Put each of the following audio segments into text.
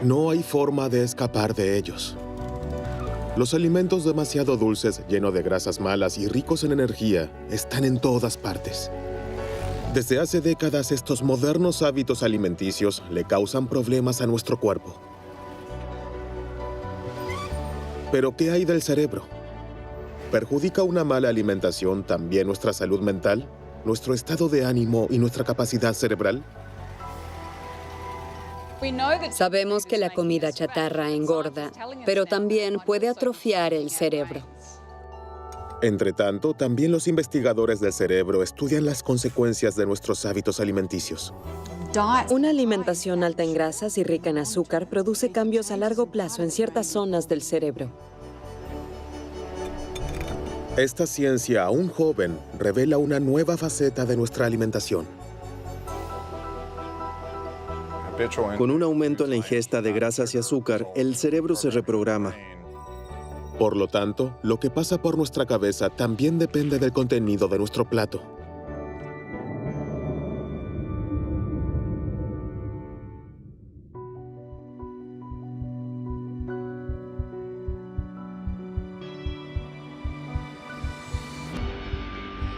No hay forma de escapar de ellos. Los alimentos demasiado dulces, llenos de grasas malas y ricos en energía, están en todas partes. Desde hace décadas, estos modernos hábitos alimenticios le causan problemas a nuestro cuerpo. ¿Pero qué hay del cerebro? ¿Perjudica una mala alimentación también nuestra salud mental, nuestro estado de ánimo y nuestra capacidad cerebral? Sabemos que la comida chatarra engorda, pero también puede atrofiar el cerebro. Entre tanto, también los investigadores del cerebro estudian las consecuencias de nuestros hábitos alimenticios. Una alimentación alta en grasas y rica en azúcar produce cambios a largo plazo en ciertas zonas del cerebro. Esta ciencia aún joven revela una nueva faceta de nuestra alimentación. Con un aumento en la ingesta de grasas y azúcar, el cerebro se reprograma. Por lo tanto, lo que pasa por nuestra cabeza también depende del contenido de nuestro plato.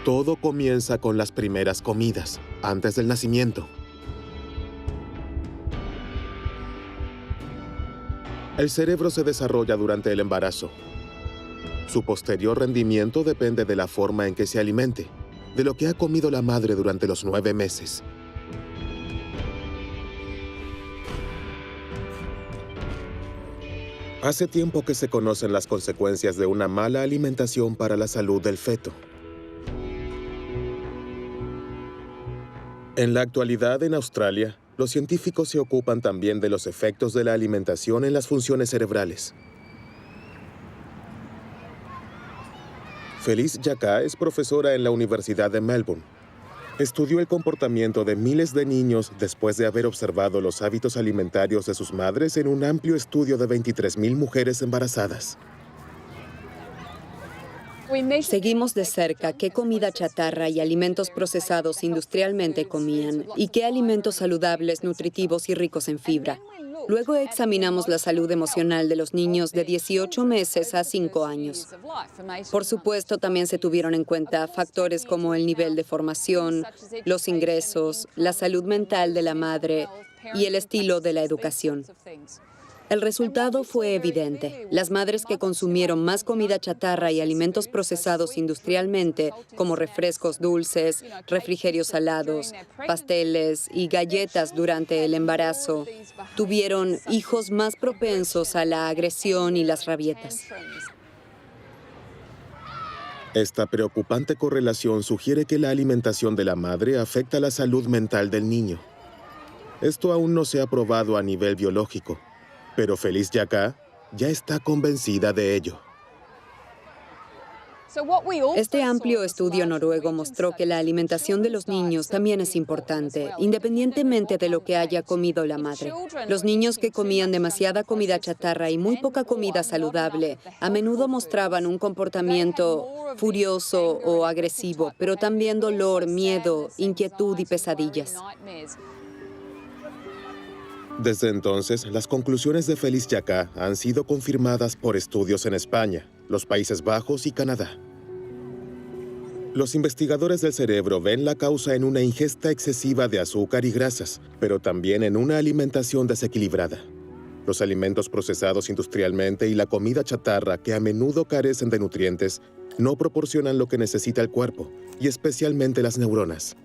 Todo comienza con las primeras comidas, antes del nacimiento. El cerebro se desarrolla durante el embarazo. Su posterior rendimiento depende de la forma en que se alimente, de lo que ha comido la madre durante los 9 meses. Hace tiempo que se conocen las consecuencias de una mala alimentación para la salud del feto. En la actualidad, en Australia, los científicos se ocupan también de los efectos de la alimentación en las funciones cerebrales. Felice Jacka es profesora en la Universidad de Melbourne. Estudió el comportamiento de miles de niños después de haber observado los hábitos alimentarios de sus madres en un amplio estudio de 23,000 mujeres embarazadas. Seguimos de cerca qué comida chatarra y alimentos procesados industrialmente comían y qué alimentos saludables, nutritivos y ricos en fibra. Luego examinamos la salud emocional de los niños de 18 meses a 5 años. Por supuesto, también se tuvieron en cuenta factores como el nivel de formación, los ingresos, la salud mental de la madre y el estilo de la educación. El resultado fue evidente. Las madres que consumieron más comida chatarra y alimentos procesados industrialmente, como refrescos dulces, refrigerios salados, pasteles y galletas durante el embarazo, tuvieron hijos más propensos a la agresión y las rabietas. Esta preocupante correlación sugiere que la alimentación de la madre afecta la salud mental del niño. Esto aún no se ha probado a nivel biológico, pero Felice Jacka ya está convencida de ello. Este amplio estudio noruego mostró que la alimentación de los niños también es importante, independientemente de lo que haya comido la madre. Los niños que comían demasiada comida chatarra y muy poca comida saludable a menudo mostraban un comportamiento furioso o agresivo, pero también dolor, miedo, inquietud y pesadillas. Desde entonces, las conclusiones de Felice Jacka han sido confirmadas por estudios en España, los Países Bajos y Canadá. Los investigadores del cerebro ven la causa en una ingesta excesiva de azúcar y grasas, pero también en una alimentación desequilibrada. Los alimentos procesados industrialmente y la comida chatarra, que a menudo carecen de nutrientes, no proporcionan lo que necesita el cuerpo, y especialmente las neuronas.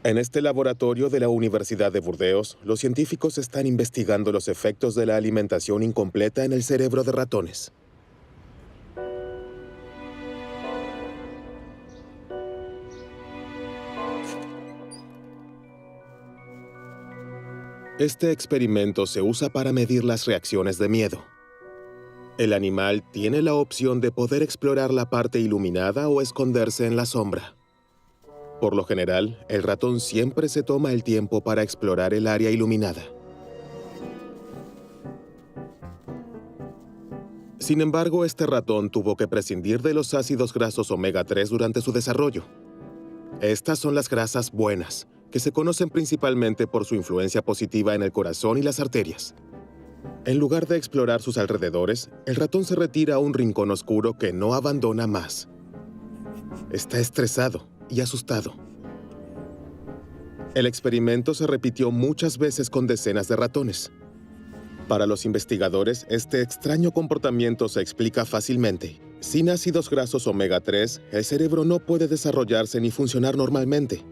En este laboratorio de la Universidad de Burdeos, los científicos están investigando los efectos de la alimentación incompleta en el cerebro de ratones. Este experimento se usa para medir las reacciones de miedo. El animal tiene la opción de poder explorar la parte iluminada o esconderse en la sombra. Por lo general, el ratón siempre se toma el tiempo para explorar el área iluminada. Sin embargo, este ratón tuvo que prescindir de los ácidos grasos omega 3 durante su desarrollo. Estas son las grasas buenas, que se conocen principalmente por su influencia positiva en el corazón y las arterias. En lugar de explorar sus alrededores, el ratón se retira a un rincón oscuro que no abandona más. Está estresado y asustado. El experimento se repitió muchas veces con decenas de ratones. Para los investigadores, este extraño comportamiento se explica fácilmente. Sin ácidos grasos omega 3, el cerebro no puede desarrollarse ni funcionar normalmente,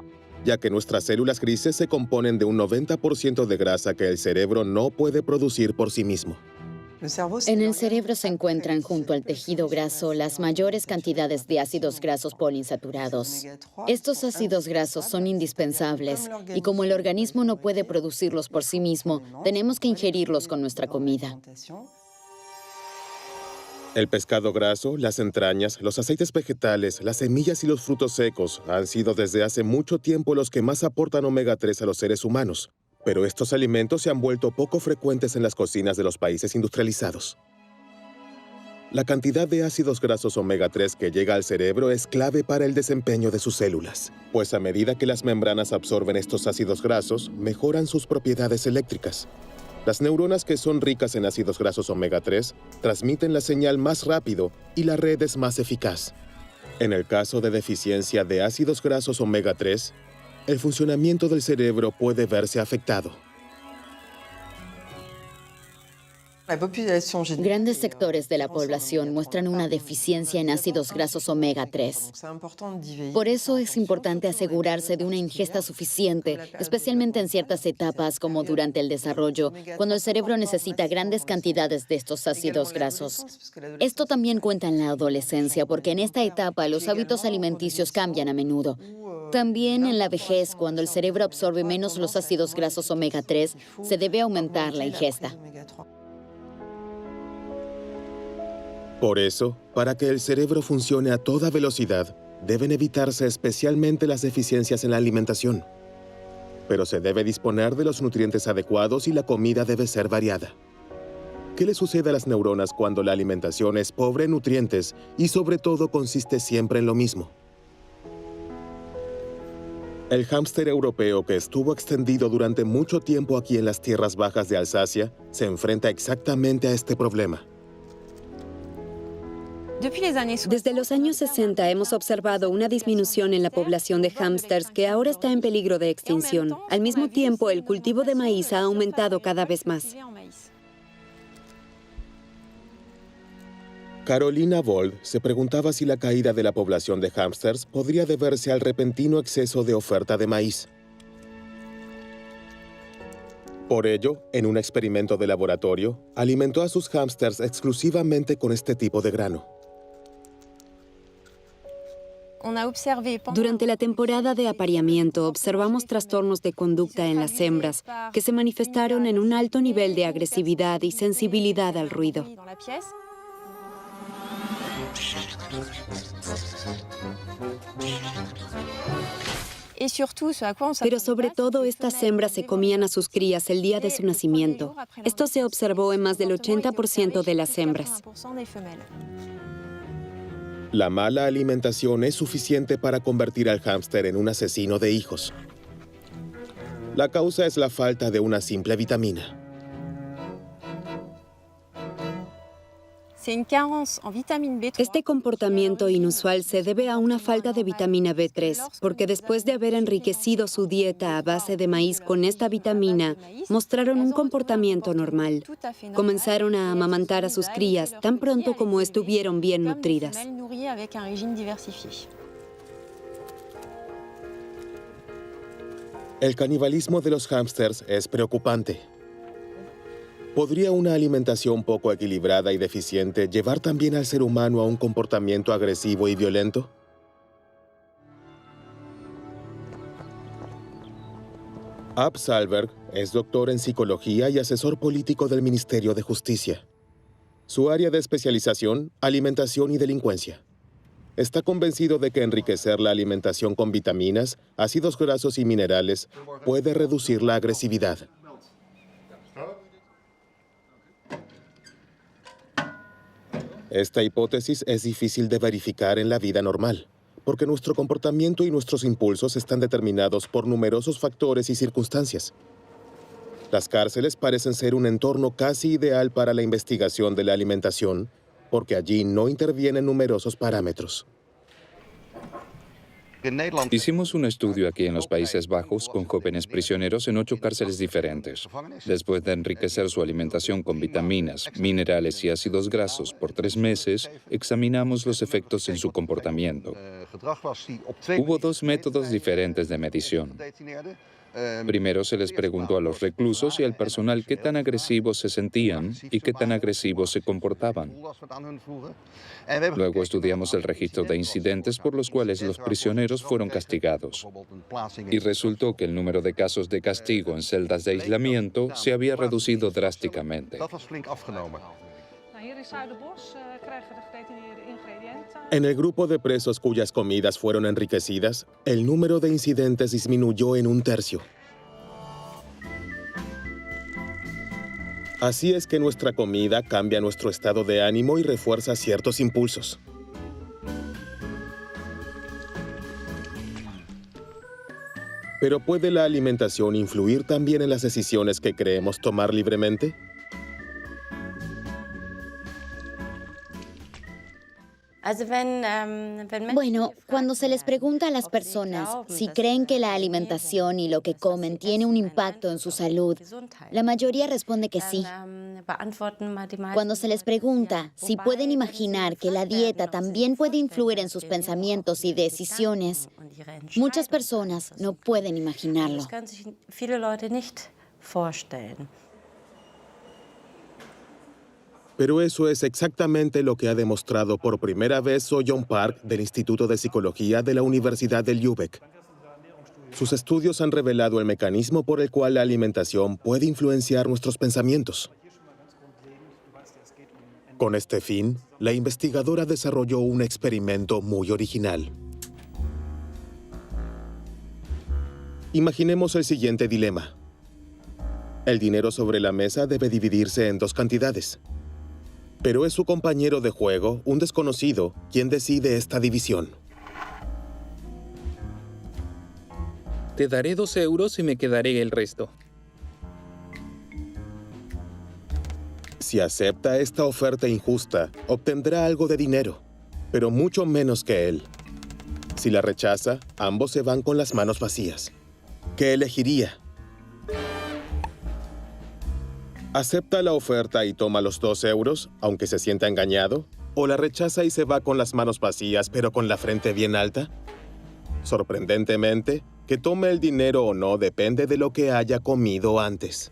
ya que nuestras células grises se componen de un 90% de grasa que el cerebro no puede producir por sí mismo. En el cerebro se encuentran junto al tejido graso las mayores cantidades de ácidos grasos poliinsaturados. Estos ácidos grasos son indispensables y como el organismo no puede producirlos por sí mismo, tenemos que ingerirlos con nuestra comida. El pescado graso, las entrañas, los aceites vegetales, las semillas y los frutos secos han sido desde hace mucho tiempo los que más aportan omega 3 a los seres humanos. Pero estos alimentos se han vuelto poco frecuentes en las cocinas de los países industrializados. La cantidad de ácidos grasos omega 3 que llega al cerebro es clave para el desempeño de sus células, pues a medida que las membranas absorben estos ácidos grasos, mejoran sus propiedades eléctricas. Las neuronas que son ricas en ácidos grasos omega 3 transmiten la señal más rápido y la red es más eficaz. En el caso de deficiencia de ácidos grasos omega 3, el funcionamiento del cerebro puede verse afectado. Grandes sectores de la población muestran una deficiencia en ácidos grasos omega 3. Por eso es importante asegurarse de una ingesta suficiente, especialmente en ciertas etapas como durante el desarrollo, cuando el cerebro necesita grandes cantidades de estos ácidos grasos. Esto también cuenta en la adolescencia, porque en esta etapa los hábitos alimenticios cambian a menudo. También en la vejez, cuando el cerebro absorbe menos los ácidos grasos omega 3, se debe aumentar la ingesta. Por eso, para que el cerebro funcione a toda velocidad, deben evitarse especialmente las deficiencias en la alimentación. Pero se debe disponer de los nutrientes adecuados y la comida debe ser variada. ¿Qué le sucede a las neuronas cuando la alimentación es pobre en nutrientes y sobre todo consiste siempre en lo mismo? El hámster europeo, que estuvo extendido durante mucho tiempo aquí en las tierras bajas de Alsacia, se enfrenta exactamente a este problema. Desde los años 60 hemos observado una disminución en la población de hámsters que ahora está en peligro de extinción. Al mismo tiempo, el cultivo de maíz ha aumentado cada vez más. Carolina Vold se preguntaba si la caída de la población de hámsters podría deberse al repentino exceso de oferta de maíz. Por ello, en un experimento de laboratorio, alimentó a sus hámsters exclusivamente con este tipo de grano. Durante la temporada de apareamiento, observamos trastornos de conducta en las hembras que se manifestaron en un alto nivel de agresividad y sensibilidad al ruido. Pero sobre todo, estas hembras se comían a sus crías el día de su nacimiento. Esto se observó en más del 80% de las hembras. La mala alimentación es suficiente para convertir al hámster en un asesino de hijos. La causa es la falta de una simple vitamina. Este comportamiento inusual se debe a una falta de vitamina B3, porque después de haber enriquecido su dieta a base de maíz con esta vitamina, mostraron un comportamiento normal. Comenzaron a amamantar a sus crías tan pronto como estuvieron bien nutridas. El canibalismo de los hámsters es preocupante. ¿Podría una alimentación poco equilibrada y deficiente llevar también al ser humano a un comportamiento agresivo y violento? Ab Sahlberg es doctor en psicología y asesor político del Ministerio de Justicia. Su área de especialización, alimentación y delincuencia. Está convencido de que enriquecer la alimentación con vitaminas, ácidos grasos y minerales puede reducir la agresividad. Esta hipótesis es difícil de verificar en la vida normal, porque nuestro comportamiento y nuestros impulsos están determinados por numerosos factores y circunstancias. Las cárceles parecen ser un entorno casi ideal para la investigación de la alimentación, porque allí no intervienen numerosos parámetros. Hicimos un estudio aquí en los Países Bajos con jóvenes prisioneros en 8 cárceles diferentes. Después de enriquecer su alimentación con vitaminas, minerales y ácidos grasos por 3 meses, examinamos los efectos en su comportamiento. Hubo 2 métodos diferentes de medición. Primero se les preguntó a los reclusos y al personal qué tan agresivos se sentían y qué tan agresivos se comportaban. Luego estudiamos el registro de incidentes por los cuales los prisioneros fueron castigados. Y resultó que el número de casos de castigo en celdas de aislamiento se había reducido drásticamente. En el grupo de presos cuyas comidas fueron enriquecidas, el número de incidentes disminuyó en 1/3. Así es que nuestra comida cambia nuestro estado de ánimo y refuerza ciertos impulsos. Pero ¿puede la alimentación influir también en las decisiones que creemos tomar libremente? Bueno, cuando se les pregunta a las personas si creen que la alimentación y lo que comen tiene un impacto en su salud, la mayoría responde que sí. Cuando se les pregunta si pueden imaginar que la dieta también puede influir en sus pensamientos y decisiones, muchas personas no pueden imaginarlo. Pero eso es exactamente lo que ha demostrado por primera vez So-Yeon Park del Instituto de Psicología de la Universidad de Lübeck. Sus estudios han revelado el mecanismo por el cual la alimentación puede influenciar nuestros pensamientos. Con este fin, la investigadora desarrolló un experimento muy original. Imaginemos el siguiente dilema. El dinero sobre la mesa debe dividirse en 2 cantidades. Pero es su compañero de juego, un desconocido, quien decide esta división. Te daré 2 euros y me quedaré el resto. Si acepta esta oferta injusta, obtendrá algo de dinero, pero mucho menos que él. Si la rechaza, ambos se van con las manos vacías. ¿Qué elegiría? ¿Acepta la oferta y toma los 2 euros, aunque se sienta engañado? ¿O la rechaza y se va con las manos vacías, pero con la frente bien alta? Sorprendentemente, que tome el dinero o no depende de lo que haya comido antes.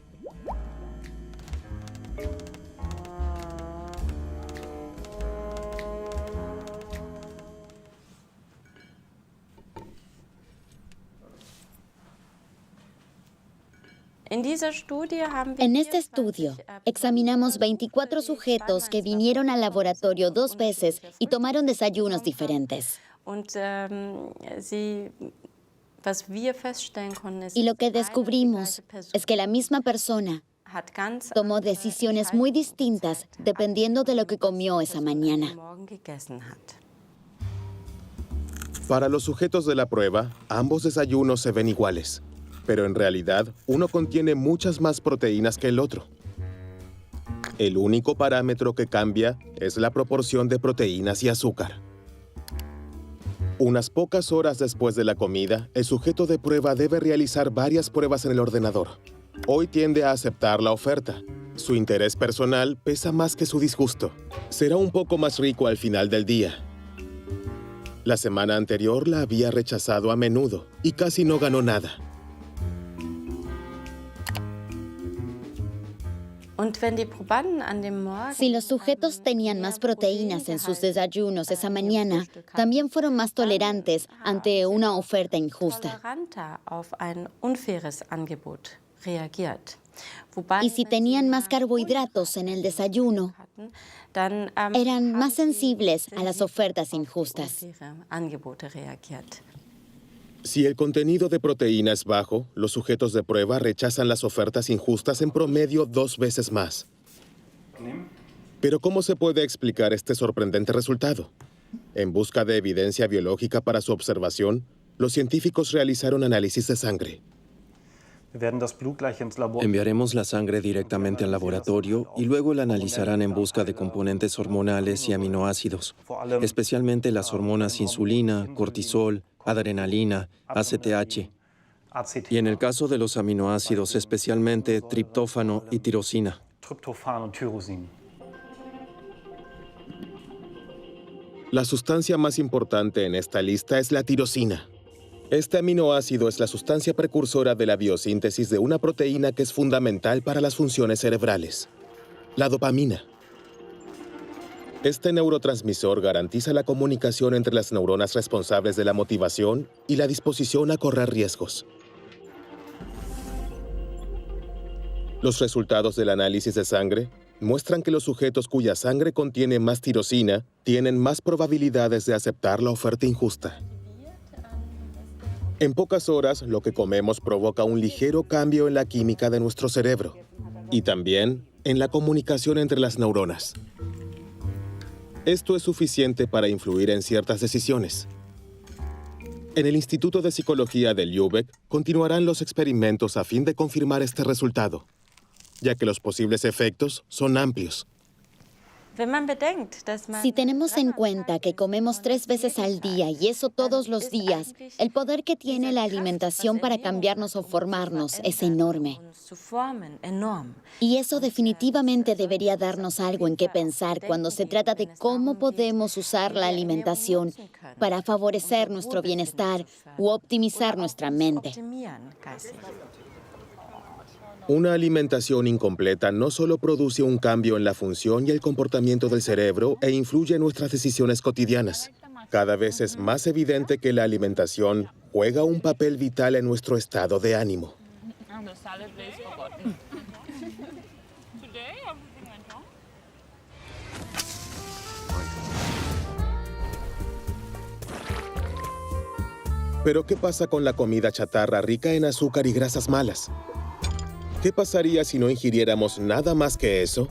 En este estudio, examinamos 24 sujetos que vinieron al laboratorio 2 veces y tomaron desayunos diferentes. Y lo que descubrimos es que la misma persona tomó decisiones muy distintas dependiendo de lo que comió esa mañana. Para los sujetos de la prueba, ambos desayunos se ven iguales. Pero en realidad, uno contiene muchas más proteínas que el otro. El único parámetro que cambia es la proporción de proteínas y azúcar. Unas pocas horas después de la comida, el sujeto de prueba debe realizar varias pruebas en el ordenador. Hoy tiende a aceptar la oferta. Su interés personal pesa más que su disgusto. Será un poco más rico al final del día. La semana anterior la había rechazado a menudo y casi no ganó nada. Si los sujetos tenían más proteínas en sus desayunos esa mañana, también fueron más tolerantes ante una oferta injusta. Y si tenían más carbohidratos en el desayuno, eran más sensibles a las ofertas injustas. Si el contenido de proteína es bajo, los sujetos de prueba rechazan las ofertas injustas en promedio 2 veces más. Pero ¿cómo se puede explicar este sorprendente resultado? En busca de evidencia biológica para su observación, los científicos realizaron análisis de sangre. Enviaremos la sangre directamente al laboratorio y luego la analizarán en busca de componentes hormonales y aminoácidos, especialmente las hormonas insulina, cortisol, adrenalina, ACTH, y en el caso de los aminoácidos, especialmente triptófano y tirosina. La sustancia más importante en esta lista es la tirosina. Este aminoácido es la sustancia precursora de la biosíntesis de una proteína que es fundamental para las funciones cerebrales, la dopamina. Este neurotransmisor garantiza la comunicación entre las neuronas responsables de la motivación y la disposición a correr riesgos. Los resultados del análisis de sangre muestran que los sujetos cuya sangre contiene más tirosina tienen más probabilidades de aceptar la oferta injusta. En pocas horas, lo que comemos provoca un ligero cambio en la química de nuestro cerebro y también en la comunicación entre las neuronas. Esto es suficiente para influir en ciertas decisiones. En el Instituto de Psicología de Lübeck continuarán los experimentos a fin de confirmar este resultado, ya que los posibles efectos son amplios. Si tenemos en cuenta que comemos 3 veces al día y eso todos los días, el poder que tiene la alimentación para cambiarnos o formarnos es enorme. Y eso definitivamente debería darnos algo en qué pensar cuando se trata de cómo podemos usar la alimentación para favorecer nuestro bienestar u optimizar nuestra mente. Una alimentación incompleta no solo produce un cambio en la función y el comportamiento del cerebro e influye en nuestras decisiones cotidianas. Cada vez es más evidente que la alimentación juega un papel vital en nuestro estado de ánimo. Pero ¿qué pasa con la comida chatarra rica en azúcar y grasas malas? ¿Qué pasaría si no ingiriéramos nada más que eso?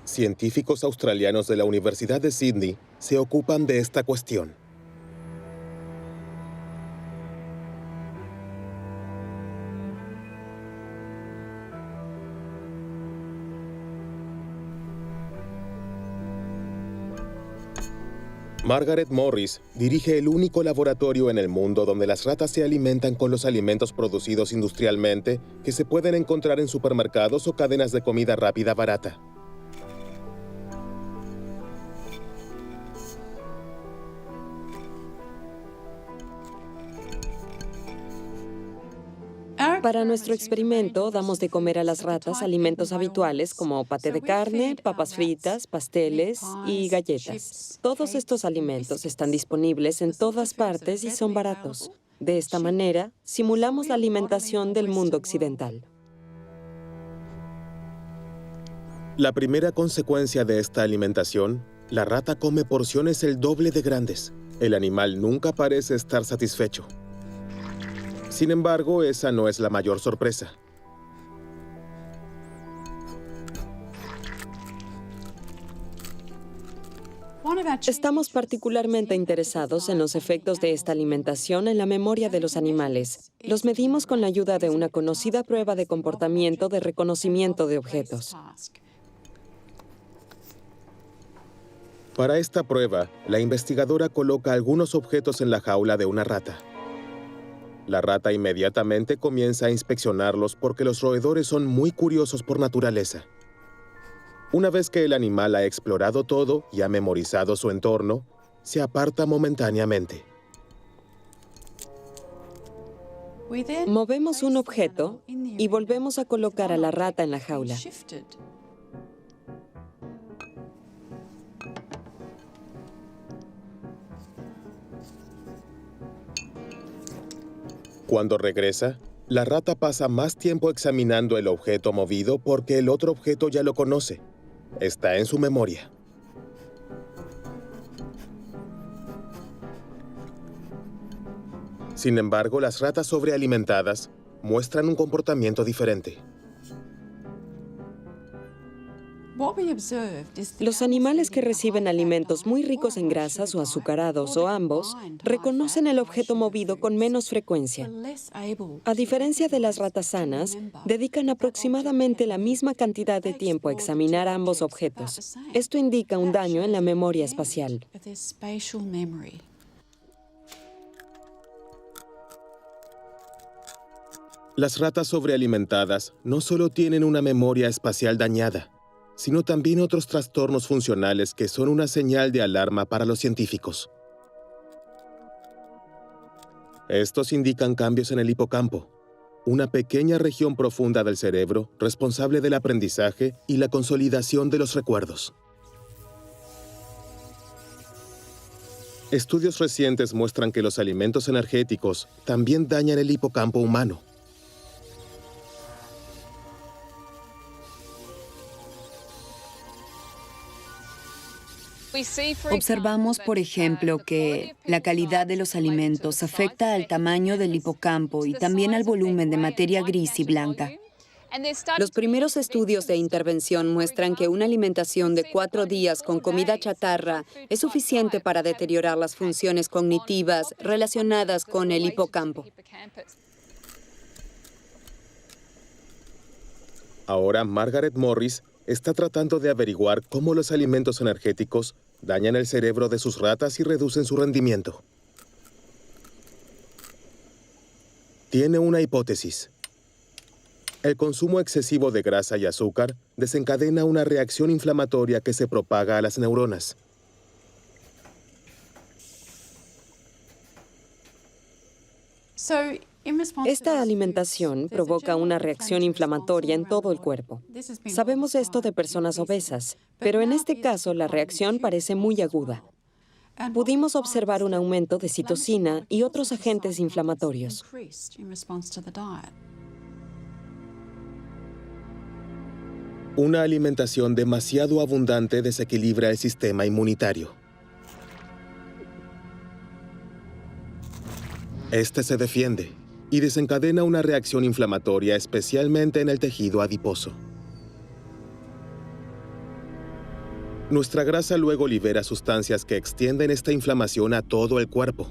Científicos australianos de la Universidad de Sydney se ocupan de esta cuestión. Margaret Morris dirige el único laboratorio en el mundo donde las ratas se alimentan con los alimentos producidos industrialmente que se pueden encontrar en supermercados o cadenas de comida rápida barata. Para nuestro experimento, damos de comer a las ratas alimentos habituales como paté de carne, papas fritas, pasteles y galletas. Todos estos alimentos están disponibles en todas partes y son baratos. De esta manera, simulamos la alimentación del mundo occidental. La primera consecuencia de esta alimentación, la rata come porciones el doble de grandes. El animal nunca parece estar satisfecho. Sin embargo, esa no es la mayor sorpresa. Estamos particularmente interesados en los efectos de esta alimentación en la memoria de los animales. Los medimos con la ayuda de una conocida prueba de comportamiento de reconocimiento de objetos. Para esta prueba, la investigadora coloca algunos objetos en la jaula de una rata. La rata inmediatamente comienza a inspeccionarlos porque los roedores son muy curiosos por naturaleza. Una vez que el animal ha explorado todo y ha memorizado su entorno, se aparta momentáneamente. Movemos un objeto y volvemos a colocar a la rata en la jaula. Cuando regresa, la rata pasa más tiempo examinando el objeto movido porque el otro objeto ya lo conoce. Está en su memoria. Sin embargo, las ratas sobrealimentadas muestran un comportamiento diferente. Los animales que reciben alimentos muy ricos en grasas o azucarados o ambos reconocen el objeto movido con menos frecuencia. A diferencia de las ratas sanas, dedican aproximadamente la misma cantidad de tiempo a examinar ambos objetos. Esto indica un daño en la memoria espacial. Las ratas sobrealimentadas no solo tienen una memoria espacial dañada, sino también otros trastornos funcionales que son una señal de alarma para los científicos. Estos indican cambios en el hipocampo, una pequeña región profunda del cerebro responsable del aprendizaje y la consolidación de los recuerdos. Estudios recientes muestran que los alimentos energéticos también dañan el hipocampo humano. Observamos, por ejemplo, que la calidad de los alimentos afecta al tamaño del hipocampo y también al volumen de materia gris y blanca. Los primeros estudios de intervención muestran que una alimentación de 4 días con comida chatarra es suficiente para deteriorar las funciones cognitivas relacionadas con el hipocampo. Ahora, Margaret Morris está tratando de averiguar cómo los alimentos energéticos dañan el cerebro de sus ratas y reducen su rendimiento. Tiene una hipótesis. El consumo excesivo de grasa y azúcar desencadena una reacción inflamatoria que se propaga a las neuronas. Esta alimentación provoca una reacción inflamatoria en todo el cuerpo. Sabemos esto de personas obesas, pero en este caso la reacción parece muy aguda. Pudimos observar un aumento de citocina y otros agentes inflamatorios. Una alimentación demasiado abundante desequilibra el sistema inmunitario. Este se defiende y desencadena una reacción inflamatoria, especialmente en el tejido adiposo. Nuestra grasa luego libera sustancias que extienden esta inflamación a todo el cuerpo.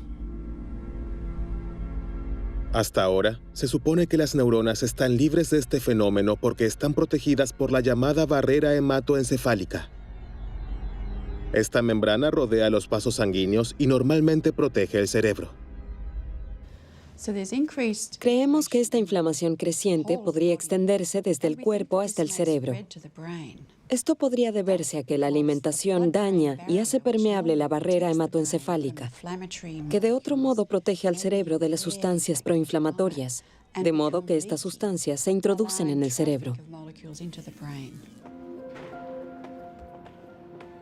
Hasta ahora, se supone que las neuronas están libres de este fenómeno porque están protegidas por la llamada barrera hematoencefálica. Esta membrana rodea los vasos sanguíneos y normalmente protege el cerebro. Creemos que esta inflamación creciente podría extenderse desde el cuerpo hasta el cerebro. Esto podría deberse a que la alimentación daña y hace permeable la barrera hematoencefálica, que de otro modo protege al cerebro de las sustancias proinflamatorias, de modo que estas sustancias se introducen en el cerebro.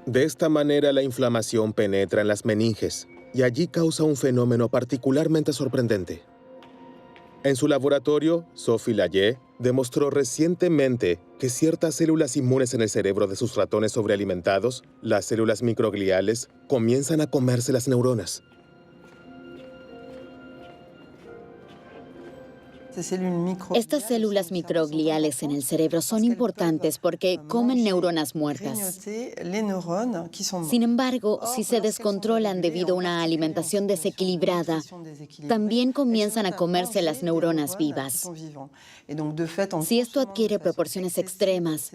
De esta manera, la inflamación penetra en las meninges y allí causa un fenómeno particularmente sorprendente. En su laboratorio, Sophie Layet demostró recientemente que ciertas células inmunes en el cerebro de sus ratones sobrealimentados, las células microgliales, comienzan a comerse las neuronas. Estas células microgliales en el cerebro son importantes porque comen neuronas muertas. Sin embargo, si se descontrolan debido a una alimentación desequilibrada, también comienzan a comerse las neuronas vivas. Si esto adquiere proporciones extremas,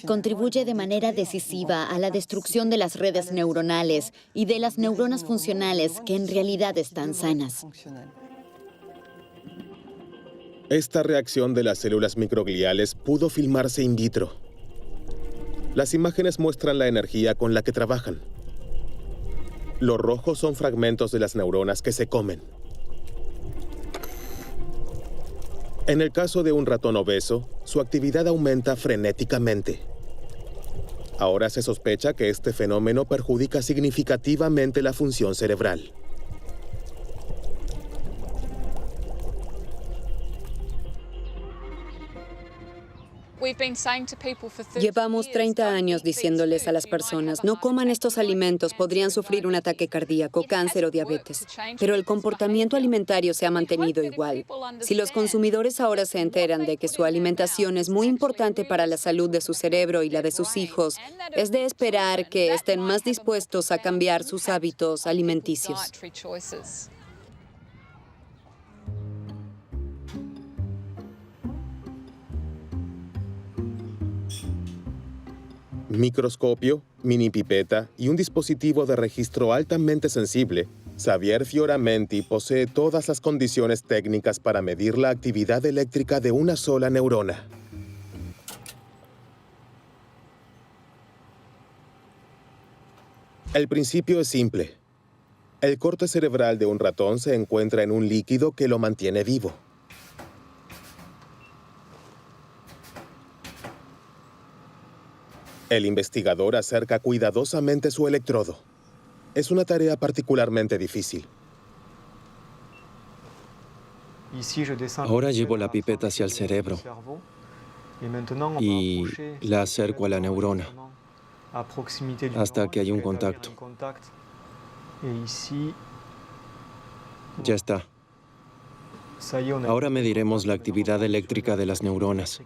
contribuye de manera decisiva a la destrucción de las redes neuronales y de las neuronas funcionales que en realidad están sanas. Esta reacción de las células microgliales pudo filmarse in vitro. Las imágenes muestran la energía con la que trabajan. Los rojos son fragmentos de las neuronas que se comen. En el caso de un ratón obeso, su actividad aumenta frenéticamente. Ahora se sospecha que este fenómeno perjudica significativamente la función cerebral. Llevamos 30 años diciéndoles a las personas, no coman estos alimentos, podrían sufrir un ataque cardíaco, cáncer o diabetes. Pero el comportamiento alimentario se ha mantenido igual. Si los consumidores ahora se enteran de que su alimentación es muy importante para la salud de su cerebro y la de sus hijos, es de esperar que estén más dispuestos a cambiar sus hábitos alimenticios. Microscopio, mini pipeta y un dispositivo de registro altamente sensible, Xavier Fioramenti posee todas las condiciones técnicas para medir la actividad eléctrica de una sola neurona. El principio es simple. El corte cerebral de un ratón se encuentra en un líquido que lo mantiene vivo. El investigador acerca cuidadosamente su electrodo. Es una tarea particularmente difícil. Ahora llevo la pipeta hacia el cerebro y la acerco a la neurona hasta que hay un contacto. Ya está. Ahora mediremos la actividad eléctrica de las neuronas.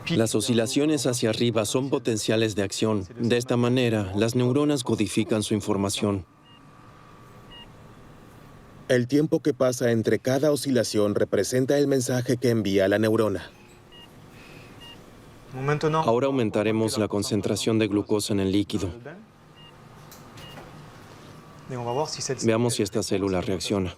Las oscilaciones hacia arriba son potenciales de acción. De esta manera, las neuronas codifican su información. El tiempo que pasa entre cada oscilación representa el mensaje que envía la neurona. Ahora aumentaremos la concentración de glucosa en el líquido. Veamos si esta célula reacciona.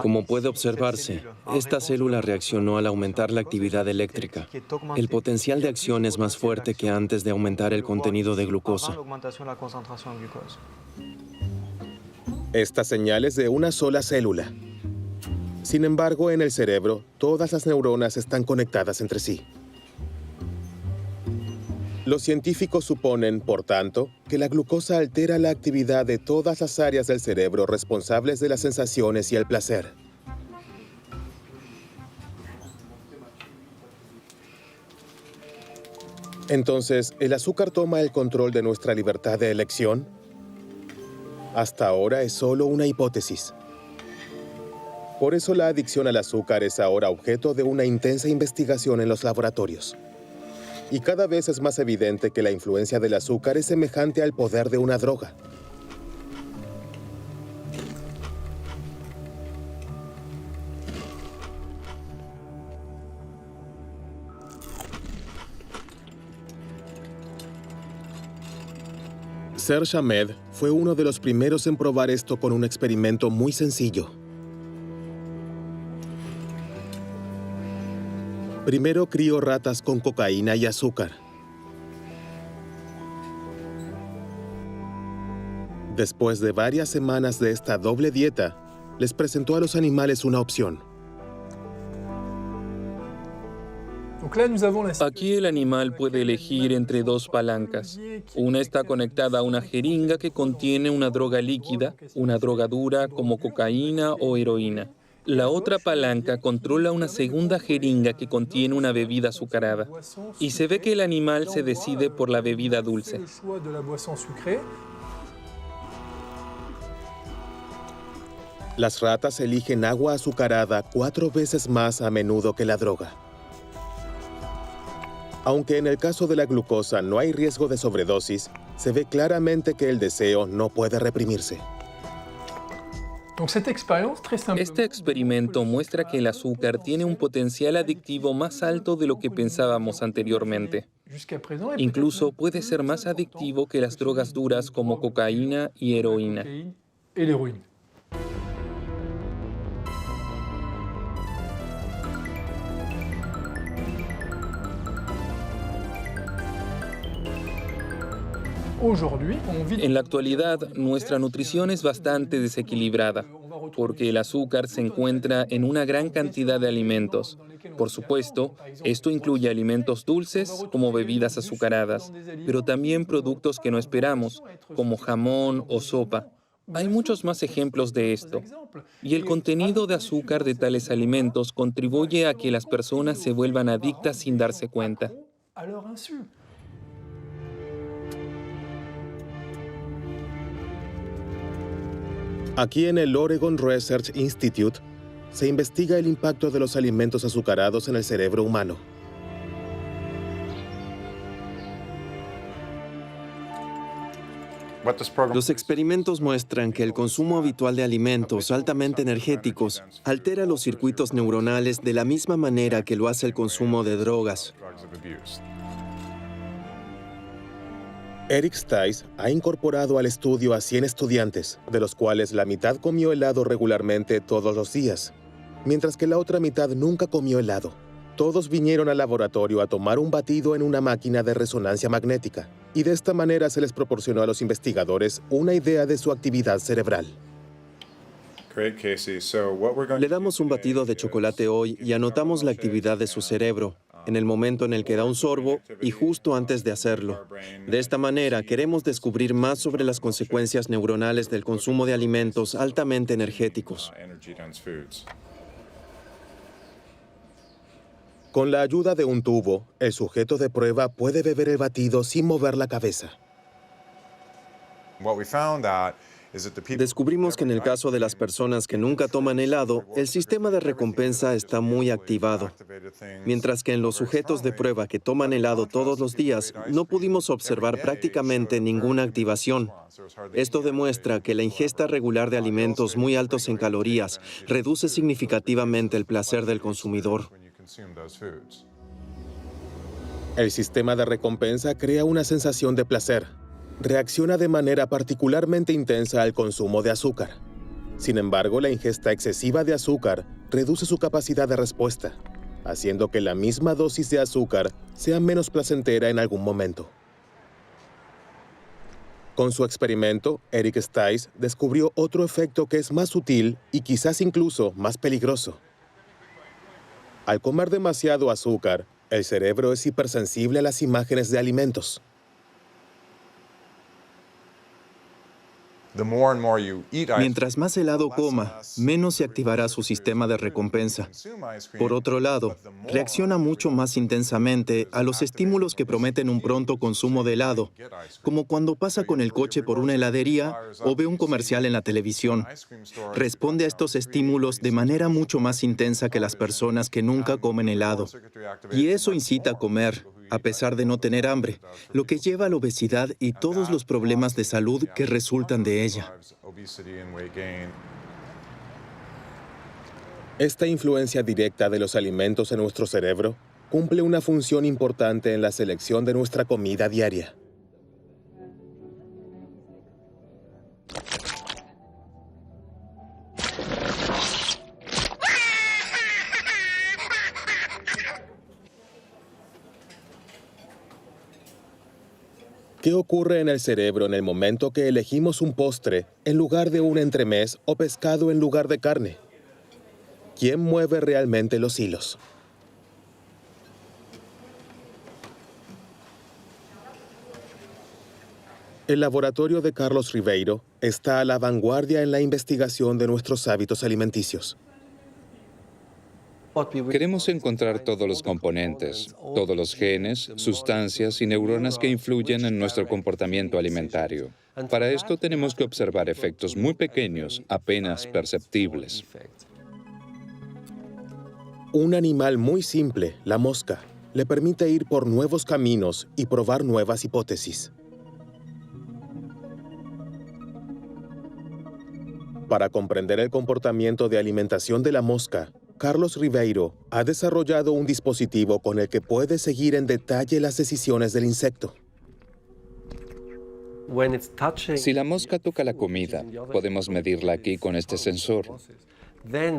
Como puede observarse, esta célula reaccionó al aumentar la actividad eléctrica. El potencial de acción es más fuerte que antes de aumentar el contenido de glucosa. Esta señal es de una sola célula. Sin embargo, en el cerebro, todas las neuronas están conectadas entre sí. Los científicos suponen, por tanto, que la glucosa altera la actividad de todas las áreas del cerebro responsables de las sensaciones y el placer. Entonces, ¿el azúcar toma el control de nuestra libertad de elección? Hasta ahora es solo una hipótesis. Por eso la adicción al azúcar es ahora objeto de una intensa investigación en los laboratorios. Y cada vez es más evidente que la influencia del azúcar es semejante al poder de una droga. Serge Ahmed fue uno de los primeros en probar esto con un experimento muy sencillo. Primero crió ratas con cocaína y azúcar. Después de varias semanas de esta doble dieta, les presentó a los animales una opción. Aquí el animal puede elegir entre dos palancas. Una está conectada a una jeringa que contiene una droga líquida, una droga dura como cocaína o heroína. La otra palanca controla una segunda jeringa que contiene una bebida azucarada. Y se ve que el animal se decide por la bebida dulce. Las ratas eligen agua azucarada 4 veces más a menudo que la droga. Aunque en el caso de la glucosa no hay riesgo de sobredosis, se ve claramente que el deseo no puede reprimirse. Este experimento muestra que el azúcar tiene un potencial adictivo más alto de lo que pensábamos anteriormente. Incluso puede ser más adictivo que las drogas duras como cocaína y heroína. En la actualidad, nuestra nutrición es bastante desequilibrada, porque el azúcar se encuentra en una gran cantidad de alimentos. Por supuesto, esto incluye alimentos dulces, como bebidas azucaradas, pero también productos que no esperamos, como jamón o sopa. Hay muchos más ejemplos de esto, y el contenido de azúcar de tales alimentos contribuye a que las personas se vuelvan adictas sin darse cuenta. Aquí en el Oregon Research Institute se investiga el impacto de los alimentos azucarados en el cerebro humano. Los experimentos muestran que el consumo habitual de alimentos altamente energéticos altera los circuitos neuronales de la misma manera que lo hace el consumo de drogas. Eric Stice ha incorporado al estudio a 100 estudiantes, de los cuales la mitad comió helado regularmente todos los días, mientras que la otra mitad nunca comió helado. Todos vinieron al laboratorio a tomar un batido en una máquina de resonancia magnética, y de esta manera se les proporcionó a los investigadores una idea de su actividad cerebral. Le damos un batido de chocolate hoy y anotamos la actividad de su cerebro, en el momento en el que da un sorbo y justo antes de hacerlo. De esta manera, queremos descubrir más sobre las consecuencias neuronales del consumo de alimentos altamente energéticos. Con la ayuda de un tubo, el sujeto de prueba puede beber el batido sin mover la cabeza. Descubrimos que en el caso de las personas que nunca toman helado, el sistema de recompensa está muy activado, mientras que en los sujetos de prueba que toman helado todos los días, no pudimos observar prácticamente ninguna activación. Esto demuestra que la ingesta regular de alimentos muy altos en calorías reduce significativamente el placer del consumidor. El sistema de recompensa crea una sensación de placer. Reacciona de manera particularmente intensa al consumo de azúcar. Sin embargo, la ingesta excesiva de azúcar reduce su capacidad de respuesta, haciendo que la misma dosis de azúcar sea menos placentera en algún momento. Con su experimento, Eric Stice descubrió otro efecto que es más sutil y quizás incluso más peligroso. Al comer demasiado azúcar, el cerebro es hipersensible a las imágenes de alimentos. Mientras más helado coma, menos se activará su sistema de recompensa. Por otro lado, reacciona mucho más intensamente a los estímulos que prometen un pronto consumo de helado, como cuando pasa con el coche por una heladería o ve un comercial en la televisión. Responde a estos estímulos de manera mucho más intensa que las personas que nunca comen helado. Y eso incita a comer, a pesar de no tener hambre, lo que lleva a la obesidad y todos los problemas de salud que resultan de ella. Esta influencia directa de los alimentos en nuestro cerebro cumple una función importante en la selección de nuestra comida diaria. ¿Qué ocurre en el cerebro en el momento que elegimos un postre en lugar de un entremés o pescado en lugar de carne? ¿Quién mueve realmente los hilos? El laboratorio de Carlos Ribeiro está a la vanguardia en la investigación de nuestros hábitos alimenticios. Queremos encontrar todos los componentes, todos los genes, sustancias y neuronas que influyen en nuestro comportamiento alimentario. Para esto tenemos que observar efectos muy pequeños, apenas perceptibles. Un animal muy simple, la mosca, le permite ir por nuevos caminos y probar nuevas hipótesis. Para comprender el comportamiento de alimentación de la mosca, Carlos Ribeiro ha desarrollado un dispositivo con el que puede seguir en detalle las decisiones del insecto. Si la mosca toca la comida, podemos medirla aquí con este sensor.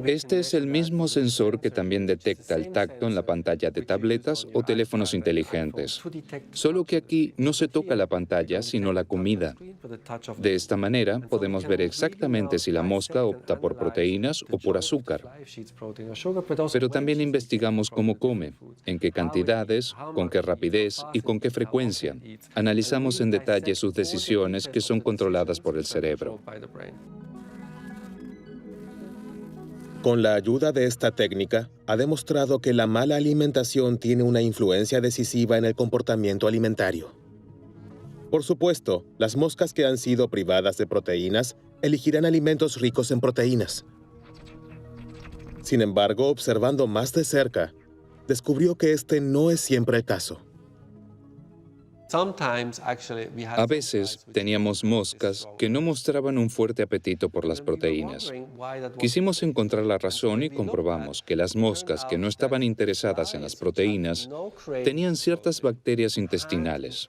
Este es el mismo sensor que también detecta el tacto en la pantalla de tabletas o teléfonos inteligentes. Solo que aquí no se toca la pantalla, sino la comida. De esta manera, podemos ver exactamente si la mosca opta por proteínas o por azúcar. Pero también investigamos cómo come, en qué cantidades, con qué rapidez y con qué frecuencia. Analizamos en detalle sus decisiones que son controladas por el cerebro. Con la ayuda de esta técnica, ha demostrado que la mala alimentación tiene una influencia decisiva en el comportamiento alimentario. Por supuesto, las moscas que han sido privadas de proteínas elegirán alimentos ricos en proteínas. Sin embargo, observando más de cerca, descubrió que este no es siempre el caso. A veces teníamos moscas que no mostraban un fuerte apetito por las proteínas. Quisimos encontrar la razón y comprobamos que las moscas que no estaban interesadas en las proteínas tenían ciertas bacterias intestinales.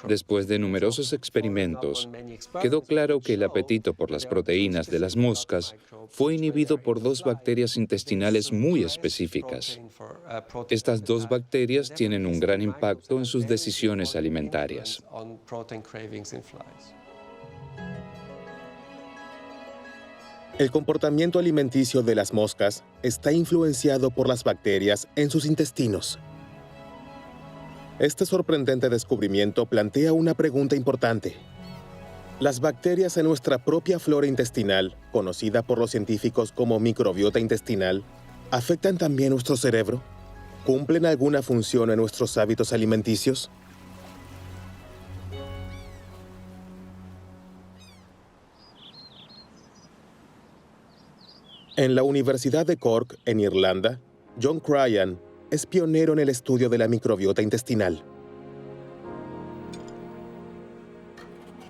Después de numerosos experimentos, quedó claro que el apetito por las proteínas de las moscas fue inhibido por dos bacterias intestinales muy específicas. Estas dos bacterias tienen un gran impacto en sus decisiones alimentarias. El comportamiento alimenticio de las moscas está influenciado por las bacterias en sus intestinos. Este sorprendente descubrimiento plantea una pregunta importante. ¿Las bacterias en nuestra propia flora intestinal, conocida por los científicos como microbiota intestinal, afectan también nuestro cerebro? ¿Cumplen alguna función en nuestros hábitos alimenticios? En la Universidad de Cork, en Irlanda, John Cryan es pionero en el estudio de la microbiota intestinal.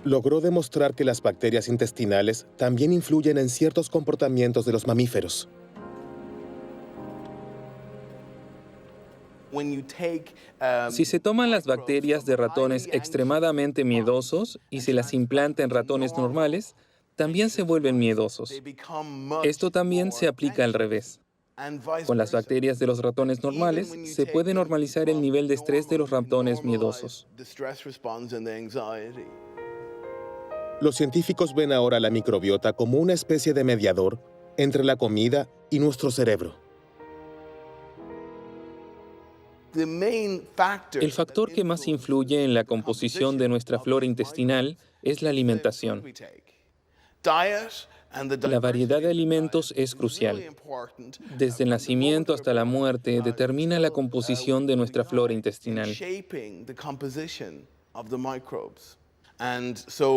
Logró demostrar que las bacterias intestinales también influyen en ciertos comportamientos de los mamíferos. Si se toman las bacterias de ratones extremadamente miedosos y se las implanta en ratones normales, también se vuelven miedosos. Esto también se aplica al revés. Con las bacterias de los ratones normales, se puede normalizar el nivel de estrés de los ratones miedosos. Los científicos ven ahora la microbiota como una especie de mediador entre la comida y nuestro cerebro. El factor que más influye en la composición de nuestra flora intestinal es la alimentación. La variedad de alimentos es crucial. Desde el nacimiento hasta la muerte determina la composición de nuestra flora intestinal.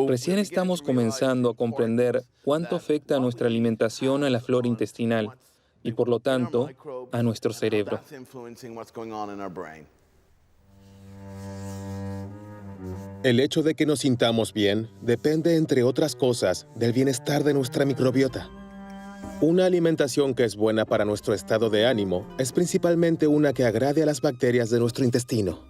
Recién estamos comenzando a comprender cuánto afecta nuestra alimentación a la flora intestinal y, por lo tanto, a nuestro cerebro. El hecho de que nos sintamos bien depende, entre otras cosas, del bienestar de nuestra microbiota. Una alimentación que es buena para nuestro estado de ánimo es principalmente una que agrade a las bacterias de nuestro intestino.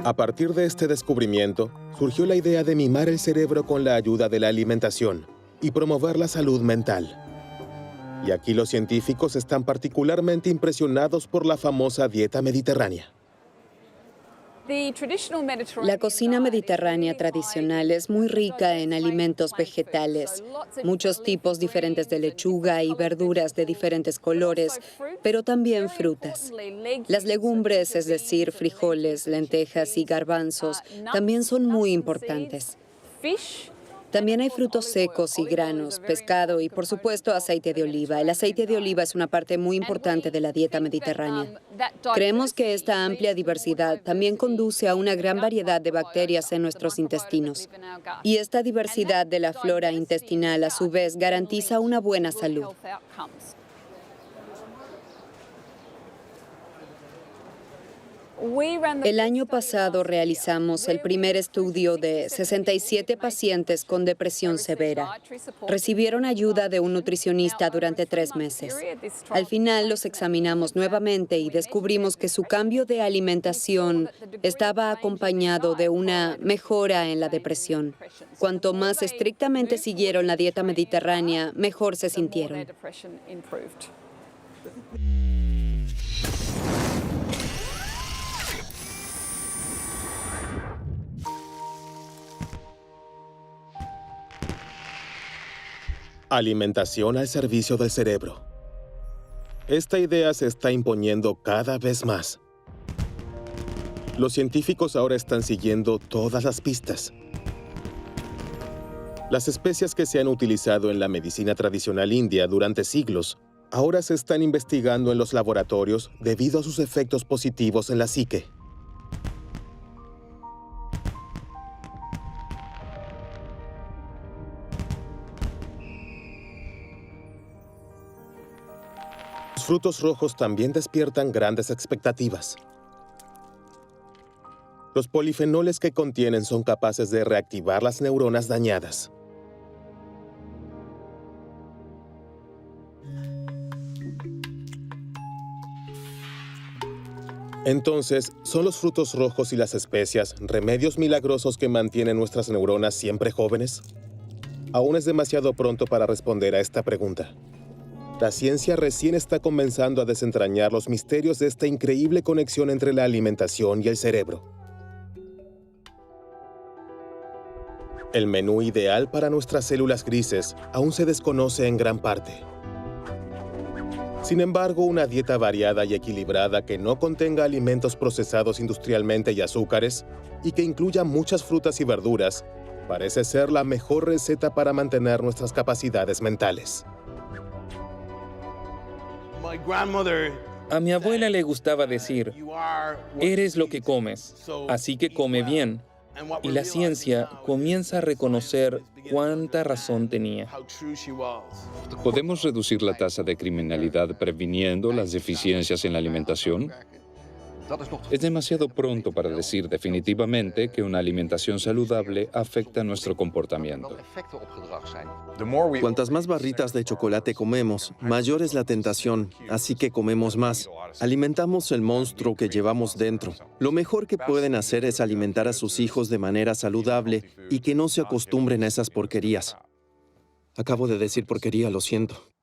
A partir de este descubrimiento, surgió la idea de mimar el cerebro con la ayuda de la alimentación y promover la salud mental. Y aquí los científicos están particularmente impresionados por la famosa dieta mediterránea. La cocina mediterránea tradicional es muy rica en alimentos vegetales, muchos tipos diferentes de lechuga y verduras de diferentes colores, pero también frutas. Las legumbres, es decir, frijoles, lentejas y garbanzos, también son muy importantes. También hay frutos secos y granos, pescado y, por supuesto, aceite de oliva. El aceite de oliva es una parte muy importante de la dieta mediterránea. Creemos que esta amplia diversidad también conduce a una gran variedad de bacterias en nuestros intestinos. Y esta diversidad de la flora intestinal, a su vez, garantiza una buena salud. El año pasado realizamos el primer estudio de 67 pacientes con depresión severa. Recibieron ayuda de un nutricionista durante 3 meses. Al final los examinamos nuevamente y descubrimos que su cambio de alimentación estaba acompañado de una mejora en la depresión. Cuanto más estrictamente siguieron la dieta mediterránea, mejor se sintieron. Alimentación al servicio del cerebro. Esta idea se está imponiendo cada vez más. Los científicos ahora están siguiendo todas las pistas. Las especias que se han utilizado en la medicina tradicional india durante siglos ahora se están investigando en los laboratorios debido a sus efectos positivos en la psique. Los frutos rojos también despiertan grandes expectativas. Los polifenoles que contienen son capaces de reactivar las neuronas dañadas. Entonces, ¿son los frutos rojos y las especias remedios milagrosos que mantienen nuestras neuronas siempre jóvenes? Aún es demasiado pronto para responder a esta pregunta. La ciencia recién está comenzando a desentrañar los misterios de esta increíble conexión entre la alimentación y el cerebro. El menú ideal para nuestras células grises aún se desconoce en gran parte. Sin embargo, una dieta variada y equilibrada que no contenga alimentos procesados industrialmente y azúcares, y que incluya muchas frutas y verduras, parece ser la mejor receta para mantener nuestras capacidades mentales. A mi abuela le gustaba decir, eres lo que comes, así que come bien. Y la ciencia comienza a reconocer cuánta razón tenía. ¿Podemos reducir la tasa de criminalidad previniendo las deficiencias en la alimentación? Es demasiado pronto para decir definitivamente que una alimentación saludable afecta nuestro comportamiento. Cuantas más barritas de chocolate comemos, mayor es la tentación, así que comemos más. Alimentamos el monstruo que llevamos dentro. Lo mejor que pueden hacer es alimentar a sus hijos de manera saludable y que no se acostumbren a esas porquerías. Acabo de decir porquería, lo siento.